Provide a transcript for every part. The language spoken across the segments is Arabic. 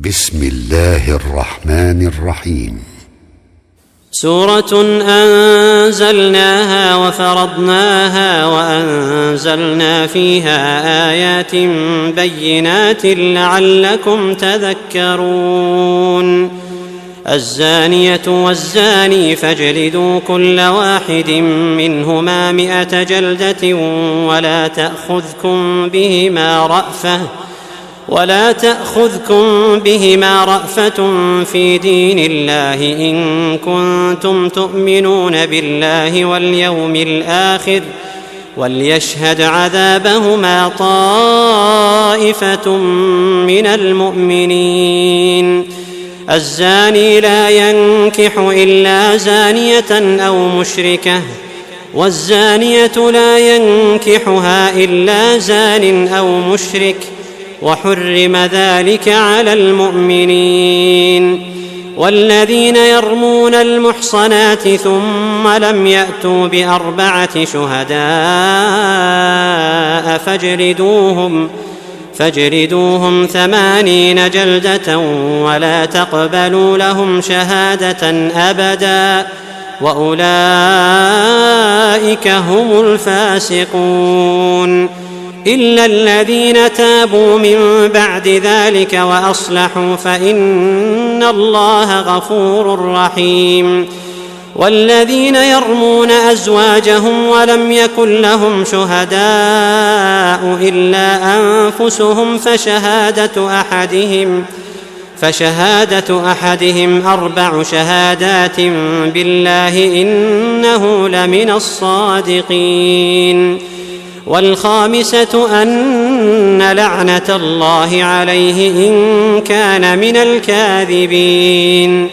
بسم الله الرحمن الرحيم. سورة أنزلناها وفرضناها وأنزلنا فيها آيات بينات لعلكم تذكرون. الزانية والزاني فاجلدوا كل واحد منهما 100 جلدة ولا تأخذكم بهما رأفة في دين الله إن كنتم تؤمنون بالله واليوم الآخر وليشهد عذابهما طائفة من المؤمنين. الزاني لا ينكح إلا زانية أو مشركة والزانية لا ينكحها إلا زان أو مشرك وحرم ذلك على المؤمنين. والذين يرمون المحصنات ثم لم يأتوا ب4 شهداء فاجلدوهم 80 جلدة ولا تقبلوا لهم شهادة أبدا وأولئك هم الفاسقون. إلا الذين تابوا من بعد ذلك وأصلحوا فإن الله غفور رحيم. والذين يرمون أزواجهم ولم يكن لهم شهداء إلا أنفسهم فشهادة أحدهم 4 شهادات بالله إنه لمن الصادقين. والخامسة أن لعنة الله عليه إن كان من الكاذبين.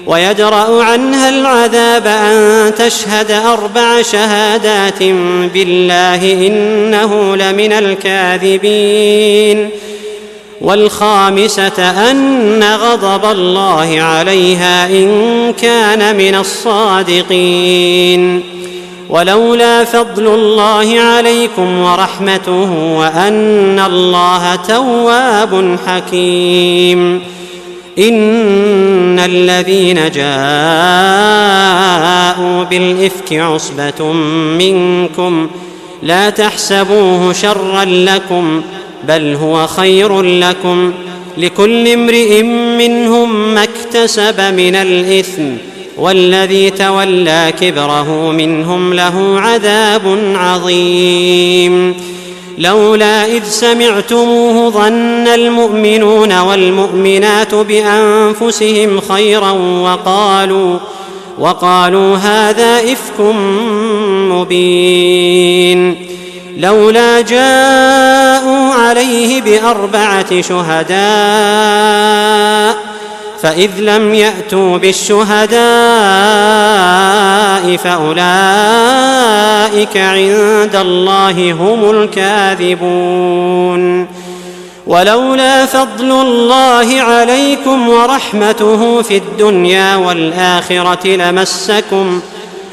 ويدرأ عنها العذاب أن تشهد 4 شهادات بالله إنه لمن الكاذبين. والخامسة أن غضب الله عليها إن كان من الصادقين. ولولا فضل الله عليكم ورحمته وأن الله تواب حكيم. إن الذين جاءوا بالإفك عصبة منكم لا تحسبوه شرا لكم بل هو خير لكم لكل امرئ منهم ما اكتسب من الإثم والذي تولى كبره منهم له عذاب عظيم. لولا إذ سمعتموه ظن المؤمنون والمؤمنات بأنفسهم خيرا وقالوا هذا إفك مبين. لولا جاءوا عليه ب4 شهداء فإذ لم يأتوا بالشهداء فأولئك عند الله هم الكاذبون. ولولا فضل الله عليكم ورحمته في الدنيا والآخرة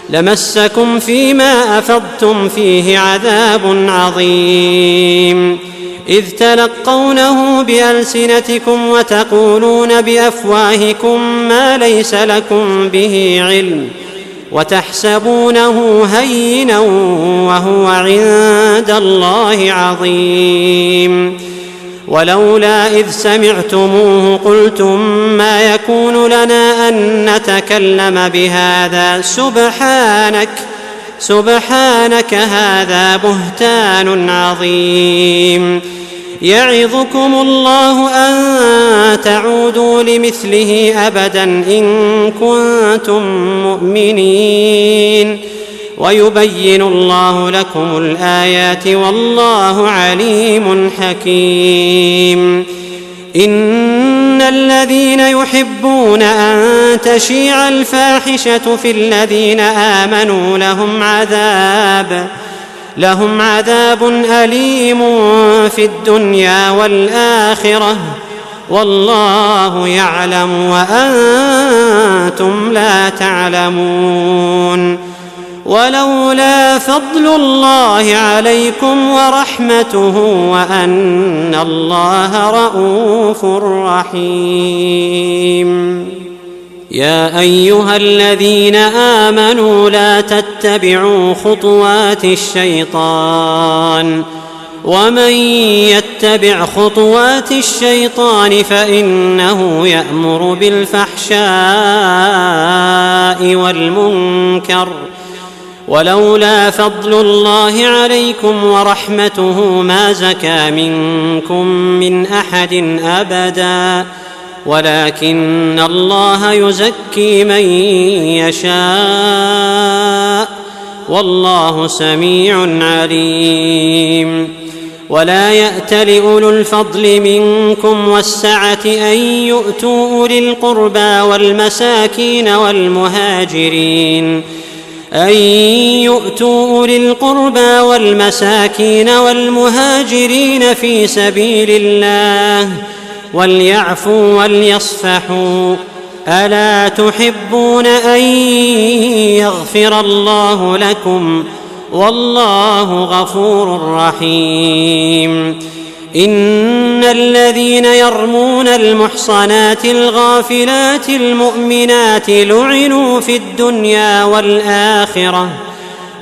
لمسكم فيما أفضتم فيه عذاب عظيم. إذ تلقونه بألسنتكم وتقولون بأفواهكم ما ليس لكم به علم وتحسبونه هينا وهو عند الله عظيم. ولولا إذ سمعتموه قلتم ما يكون لنا أن نتكلم بهذا سبحانك هذا بهتان عظيم. يعظكم الله أن تعودوا لمثله أبدا إن كنتم مؤمنين ويبين الله لكم الآيات والله عليم حكيم. إن الذين يحبون أن تشيع الفاحشة في الذين آمنوا لهم عذاب أليم في الدنيا والآخرة والله يعلم وأنتم لا تعلمون. ولولا فضل الله عليكم ورحمته وأن الله رءوف رحيم. يا أيها الذين آمنوا لا تتبعوا خطوات الشيطان ومن يتبع خطوات الشيطان فإنه يأمر بالفحشاء والمنكر ولولا فضل الله عليكم ورحمته ما زكى منكم من أحد أبدا ولكن الله يزكي من يشاء والله سميع عليم. ولا يأتل أولو الفضل منكم والسعة أن يؤتوا أولي القربى والمساكين والمهاجرين في سبيل الله وليعفوا وليصفحوا ألا تحبون أن يغفر الله لكم والله غفور رحيم. إن الذين يرمون المحصنات الغافلات المؤمنات لعنوا في الدنيا والآخرة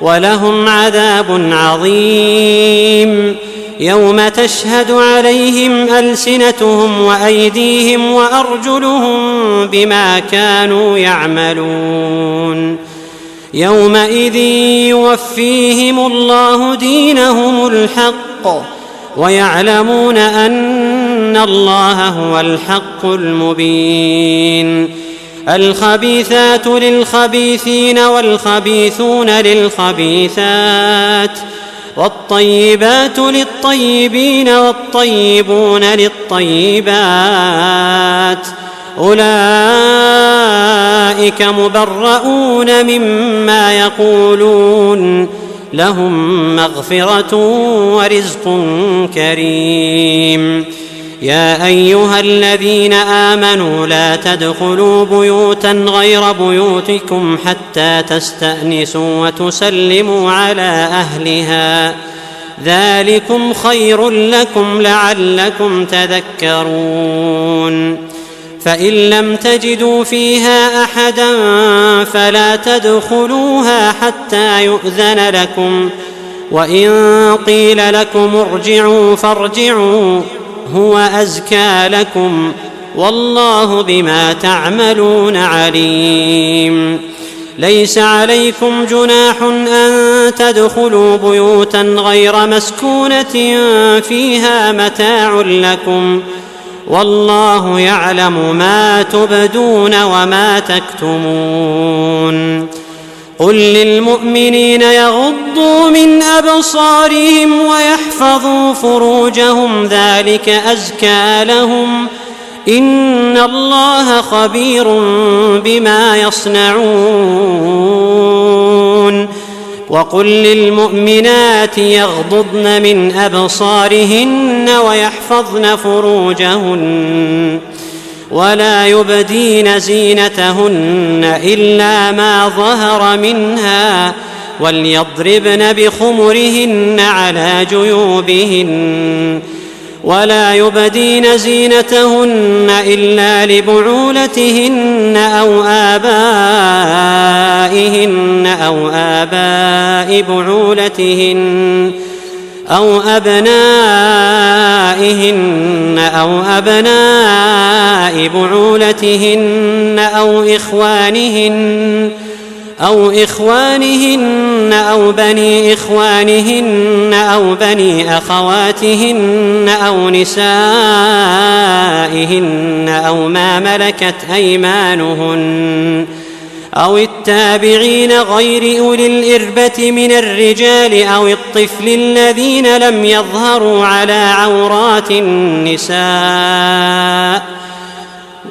ولهم عذاب عظيم يوم تشهد عليهم ألسنتهم وأيديهم وأرجلهم بما كانوا يعملون. يومئذ يوفيهم الله دينهم الحق ويعلمون أن الله هو الحق المبين. الخبيثات للخبيثين والخبيثون للخبيثات والطيبات للطيبين والطيبون للطيبات أولئك مبرؤون مما يقولون لهم مغفرة ورزق كريم. يا أيها الذين آمنوا لا تدخلوا بيوتا غير بيوتكم حتى تستأنسوا وتسلموا على أهلها ذلكم خير لكم لعلكم تذكرون. فإن لم تجدوا فيها أحدا فلا تدخلوها حتى يؤذن لكم وإن قيل لكم ارجعوا فارجعوا هو أزكى لكم والله بما تعملون عليم. ليس عليكم جناح أن تدخلوا بيوتا غير مسكونة فيها متاع لكم والله يعلم ما تبدون وما تكتمون. قل للمؤمنين يغضوا من أبصارهم ويحفظوا فروجهم ذلك أزكى لهم إن الله خبير بما يصنعون. وقل للمؤمنات يغضضن من أبصارهن ويحفظن فروجهن ولا يبدين زينتهن إلا ما ظهر منها وليضربن بخمرهن على جيوبهن ولا يبدين زينتهن إلا لبعولتهن أو آبائهن أو آباء بعولتهن أو أبنائهن أو أبناء بعولتهن أو إخوانهن أو بني إخوانهن أو بني أخواتهن أو نسائهن أو ما ملكت أيمانهن أو التابعين غير أولي الإربة من الرجال أو الطفل الذين لم يظهروا على عورات النساء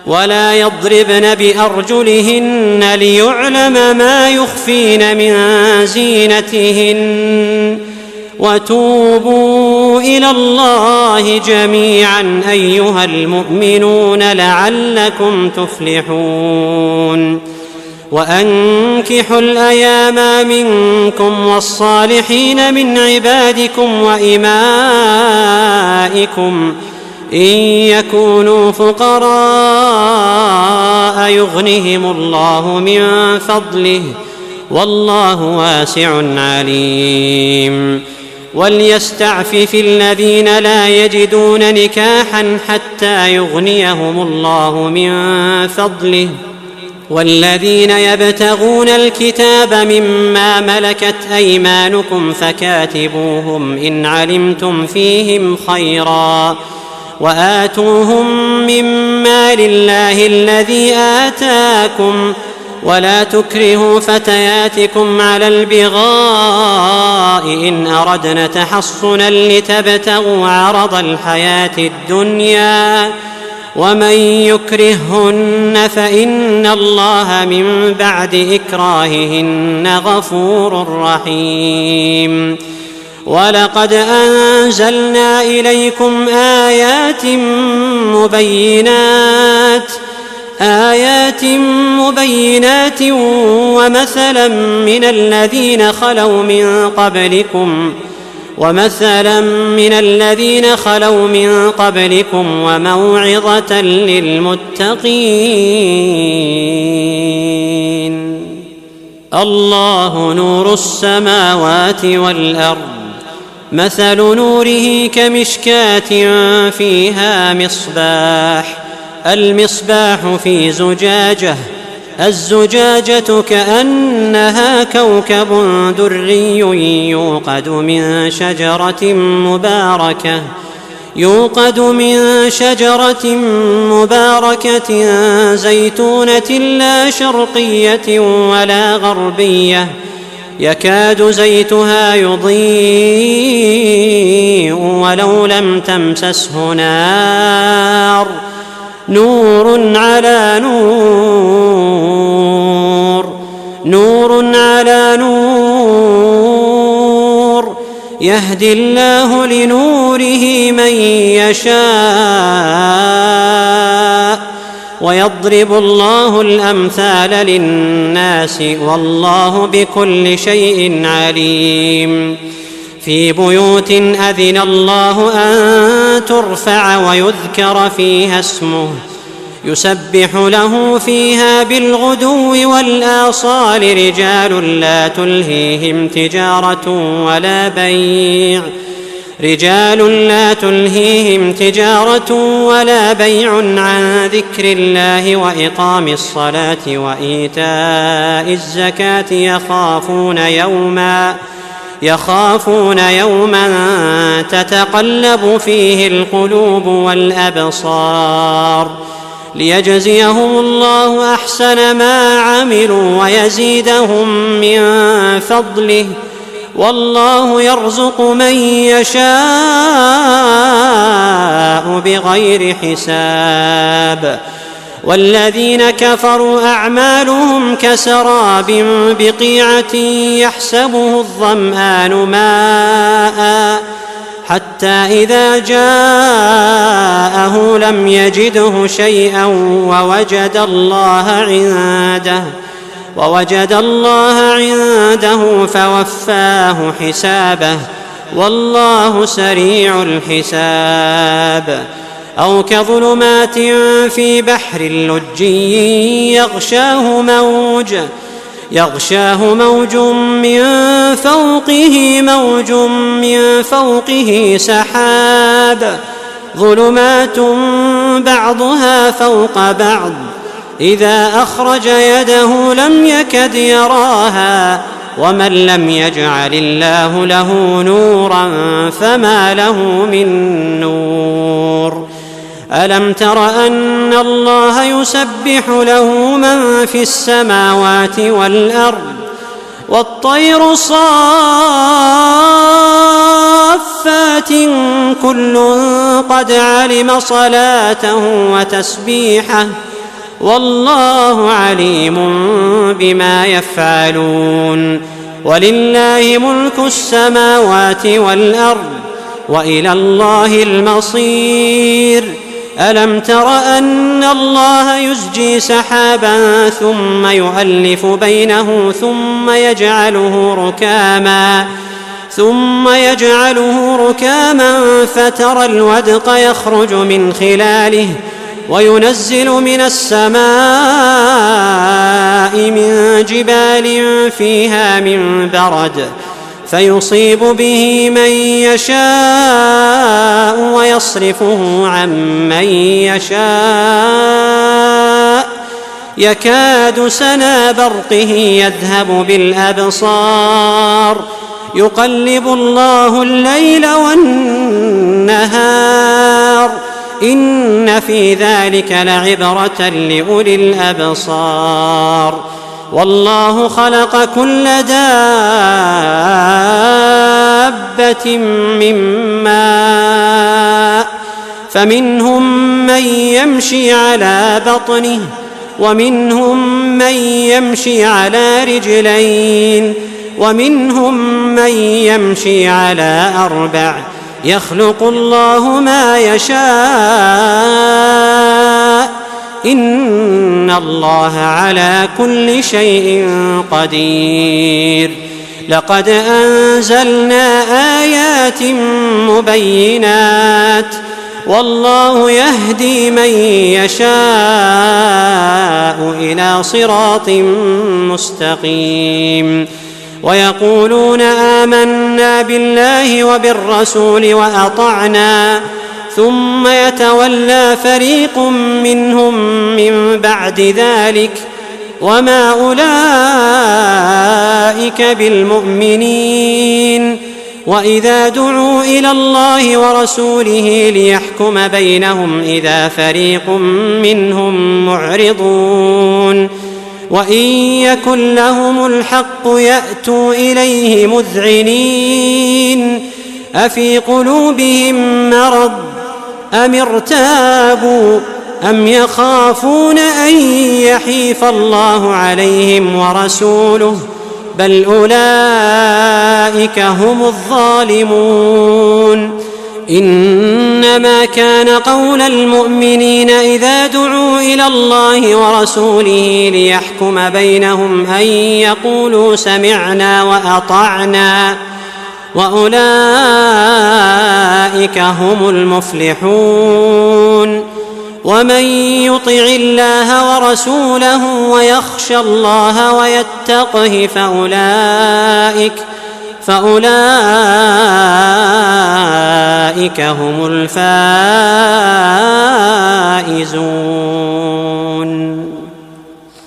ولا يضربن بأرجلهن ليعلم ما يخفين من زينتهن وتوبوا إلى الله جميعا أيها المؤمنون لعلكم تفلحون. وأنكحوا الأيام منكم والصالحين من عبادكم وإمائكم إن يكونوا فقراء يغنهم الله من فضله والله واسع عليم. وليستعفف الذين لا يجدون نكاحا حتى يغنيهم الله من فضله والذين يبتغون الكتاب مما ملكت أيمانكم فكاتبوهم إن علمتم فيهم خيرا وآتوهم من مال الله الذي آتاكم ولا تكرهوا فتياتكم على البغاء إن أردنا تحصنا لتبتغوا عرض الحياة الدنيا ومن يكرههن فإن الله من بعد إكراههن غفور رحيم. ولقد أنزلنا إليكم آيات مبينات ومثلا من الذين خلوا من قبلكم وموعظة للمتقين. الله نور السماوات والأرض مثل نوره كمشكاة فيها مصباح المصباح في زجاجة الزجاجة كأنها كوكب دري يوقد من شجرة مباركة زيتونة لا شرقية ولا غربية يكاد زيتها يضيء ولو لم تمسسه نار نور على نور يهدي الله لنوره من يشاء ويضرب الله الأمثال للناس والله بكل شيء عليم. في بيوت أذن الله أن ترفع ويذكر فيها اسمه يسبح له فيها بالغدو والآصال رجال لا تلهيهم تجارة ولا بيع عن ذكر الله وإقام الصلاة وإيتاء الزكاة يخافون يوما تتقلب فيه القلوب والأبصار ليجزيهم الله أحسن ما عملوا ويزيدهم من فضله والله يرزق من يشاء بغير حساب. والذين كفروا أعمالهم كسراب بقيعة يحسبه الظمآن ماء حتى إذا جاءه لم يجده شيئا ووجد الله عنده فوفاه حسابه والله سريع الحساب. أو كظلمات في بحر لجي يغشاه موج من فوقه سحاب ظلمات بعضها فوق بعض إذا أخرج يده لم يكد يراها ومن لم يجعل الله له نورا فما له من نور. ألم تر أن الله يسبح له من في السماوات والأرض والطير صافات كل قد علم صلاته وتسبيحه والله عليم بما يفعلون. ولله ملك السماوات والأرض وإلى الله المصير. ألم تر أن الله يزجي سحابا ثم يؤلف بينه ثم يجعله ركاما فترى الودق يخرج من خلاله وينزل من السماء من جبال فيها من برد فيصيب به من يشاء ويصرفه عن من يشاء يكاد سنا برقه يذهب بالأبصار يقلب الله الليل والنهار إن في ذلك لعبرة لأولي الأبصار والله خلق كل دابة من ماء فمنهم من يمشي على بطنه ومنهم من يمشي على رجلين ومنهم من يمشي على 4 يخلق الله ما يشاء إن الله على كل شيء قدير لقد أنزلنا آيات مبينات والله يهدي من يشاء إلى صراط مستقيم ويقولون آمنا بالله وبالرسول وأطعنا ثم يتولى فريق منهم من بعد ذلك وما أولئك بالمؤمنين وإذا دعوا إلى الله ورسوله ليحكم بينهم إذا فريق منهم معرضون وإن يكن لهم الحق يأتوا إليه مذعنين أفي قلوبهم مرض أم ارتابوا أم يخافون أن يحيف الله عليهم ورسوله بل أولئك هم الظالمون إنما كان قول المؤمنين إذا دعوا إلى الله ورسوله ليحكم بينهم أن يقولوا سمعنا وأطعنا وأولئك هم المفلحون ومن يطع الله ورسوله ويخشى الله ويتقه فأولئك هم الفائزون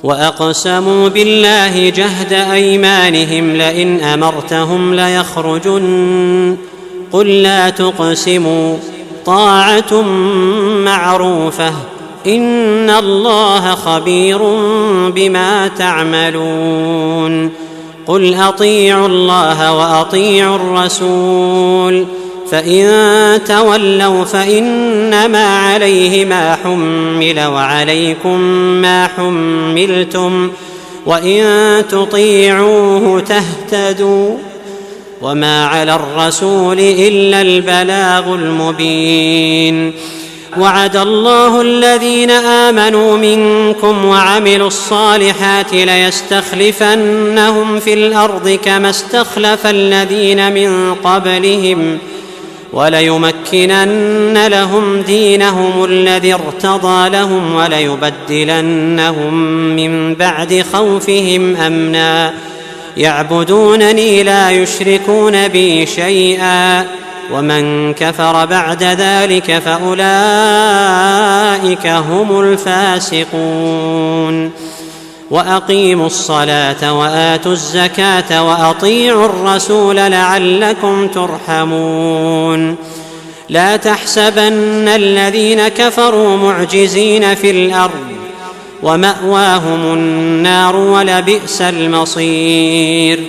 وأقسموا بالله جهد أيمانهم لئن أمرتهم ليخرجن قل لا تقسموا طاعة معروفة إن الله خبير بما تعملون قل أطيعوا الله وأطيعوا الرسول فإن تولوا فإنما عليه ما حمل وعليكم ما حملتم وإن تطيعوه تهتدوا وما على الرسول إلا البلاغ المبين وعد الله الذين آمنوا منكم وعملوا الصالحات ليستخلفنهم في الأرض كما استخلف الذين من قبلهم وليمكنن لهم دينهم الذي ارتضى لهم وليبدلنهم من بعد خوفهم أمنا يعبدونني لا يشركون بي شيئا ومن كفر بعد ذلك فأولئك هم الفاسقون وأقيموا الصلاة وآتوا الزكاة وأطيعوا الرسول لعلكم ترحمون لا تحسبن الذين كفروا معجزين في الأرض ومأواهم النار ولبئس المصير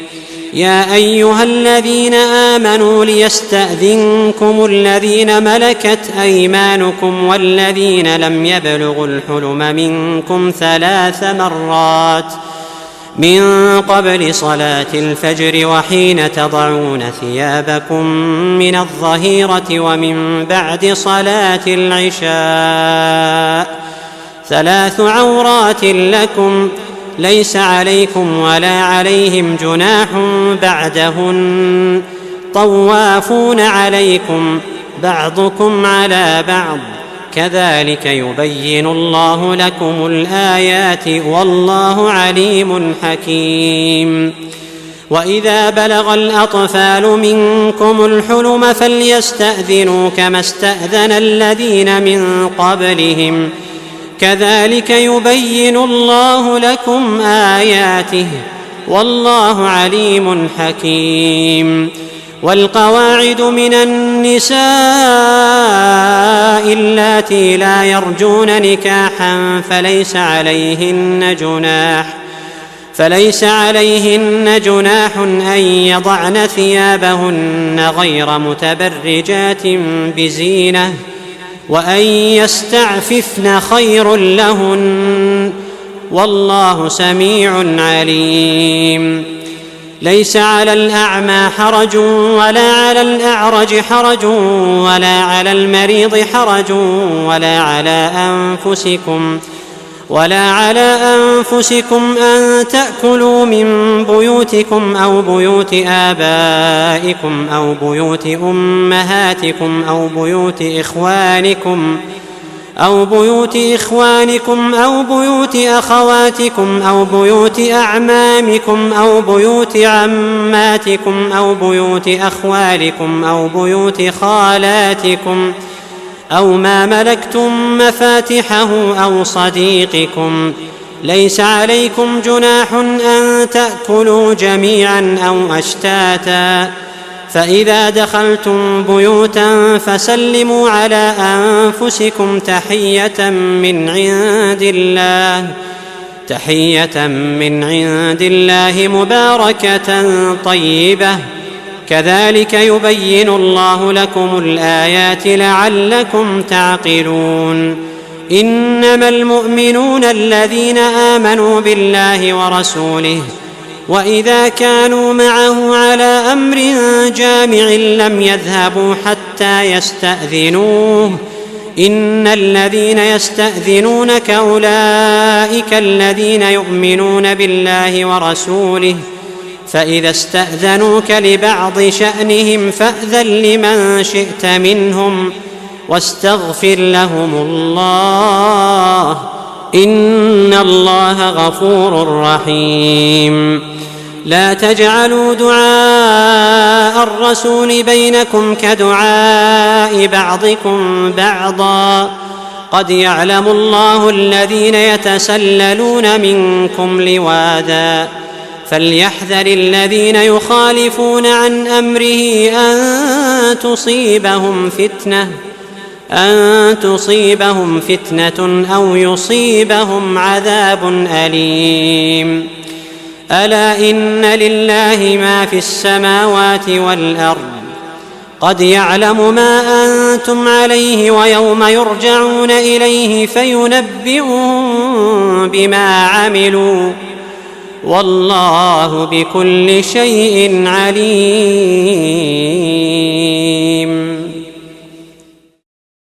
يا أيها الذين آمنوا ليستأذنكم الذين ملكت أيمانكم والذين لم يبلغوا الحلم منكم 3 مرات من قبل صلاة الفجر وحين تضعون ثيابكم من الظهيرة ومن بعد صلاة العشاء 3 عورات لكم ليس عليكم ولا عليهم جناح بعدهن طوافون عليكم بعضكم على بعض كذلك يبين الله لكم الآيات والله عليم حكيم. وإذا بلغ الأطفال منكم الحلم فليستأذنوا كما استأذن الذين من قبلهم كذلك يبين الله لكم آياته والله عليم حكيم. والقواعد من النساء اللاتي لا يرجون نكاحا فليس عليهن جناح أن يضعن ثيابهن غير متبرجات بزينة وأن يستعففن خير لهن والله سميع عليم. ليس على الأعمى حرج ولا على الأعرج حرج ولا على المريض حرج ولا على أنفسكم أن تأكلوا من بيوتكم أو بيوت آبائكم أو بيوت أمهاتكم أو بيوت إخوانكم أو بيوت أخواتكم أو بيوت أعمامكم أو بيوت عماتكم أو بيوت أخوالكم أو بيوت خالاتكم أو ما ملكتم مفاتحه أو صديقكم. ليس عليكم جناح أن تأكلوا جميعا أو أشتاتا فإذا دخلتم بيوتا فسلموا على أنفسكم تحية من عند الله مباركة طيبة كذلك يبين الله لكم الآيات لعلكم تعقلون. إنما المؤمنون الذين آمنوا بالله ورسوله وإذا كانوا معه على أمر جامع لم يذهبوا حتى يستأذنوه إن الذين يستأذنونك أولئك الذين يؤمنون بالله ورسوله فإذا استأذنوك لبعض شأنهم فأذن لمن شئت منهم واستغفر لهم الله إن الله غفور رحيم. لا تجعلوا دعاء الرسول بينكم كدعاء بعضكم بعضا قد يعلم الله الذين يتسللون منكم لواذا فليحذر الذين يخالفون عن أمره أن تصيبهم فتنة أو يصيبهم عذاب أليم. ألا إن لله ما في السماوات والأرض قد يعلم ما أنتم عليه ويوم يرجعون إليه فينبئهم بما عملوا والله بكل شيء عليم.